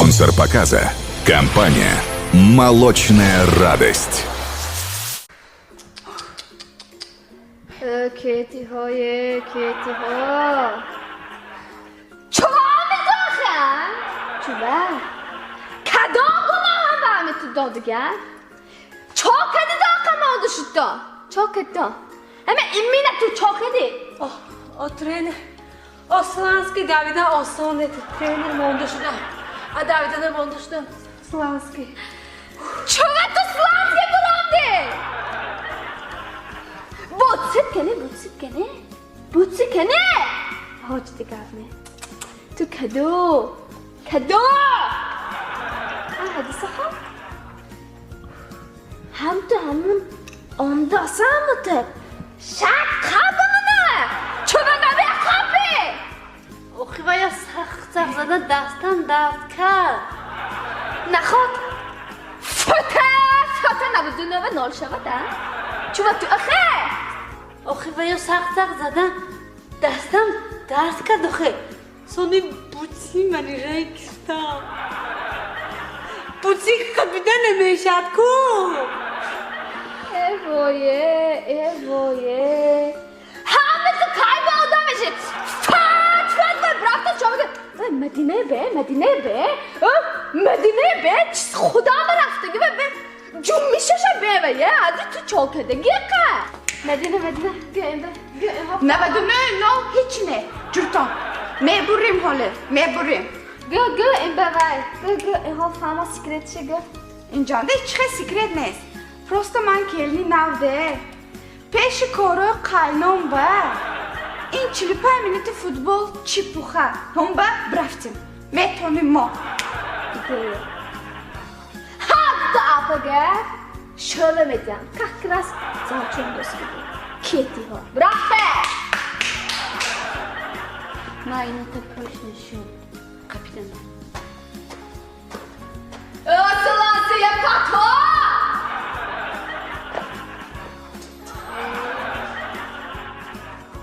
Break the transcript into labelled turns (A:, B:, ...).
A: Спонсор показа – компания «Молочная радость».
B: کیتی ها چوام داخل چوبه کدام هم به همه تو دادگر چاکدی داخل ما داشت دا چاکد دا همه این مینه تو چاکدی
C: O trener Aslanski Davida Aslan dedi. Trener mondaşıda. Davida mondaşıda. Aslanski.
B: چوبه تو سلامتی بلانده بوتسید کنه هاج دیگر نه تو کدو هدی سخم هم تو همون اندازه متب شک خبانه چوبه نبی خبی
C: اوخی باید سخت زده دستم درد کرد.
B: نخواد فته نبودونه و نال شود چوبه تو
C: اوخی باید سخت زده دستم درد کرد اوخی. سونی بوچی منی رای کشتم. بوچی کبیده نمیشد کو.
B: ایوایه همه تو کای با آدمشه فت و برافت شما که مدینه به چیز خدا ما رفتگی و به جون میششه به ازی تو چاکدگی که مدینه بیا این
D: نه هیچ نه جورتان میبریم حاله
B: گو این بغای گو اینها فهمه سیکرتشه گو
D: اینجا ده هیچ خیلی سیکرت نیست پروستا من کلی نوده پیش کارو قلنم با این 45 minut فوتبol چیپوخه هم با برفتیم میتونیم ما
B: حتی اپاگر شله میدیم ککرس زاچون دوست کیتی ها برافت
C: من اینو تا پشت نشون. کپیتان.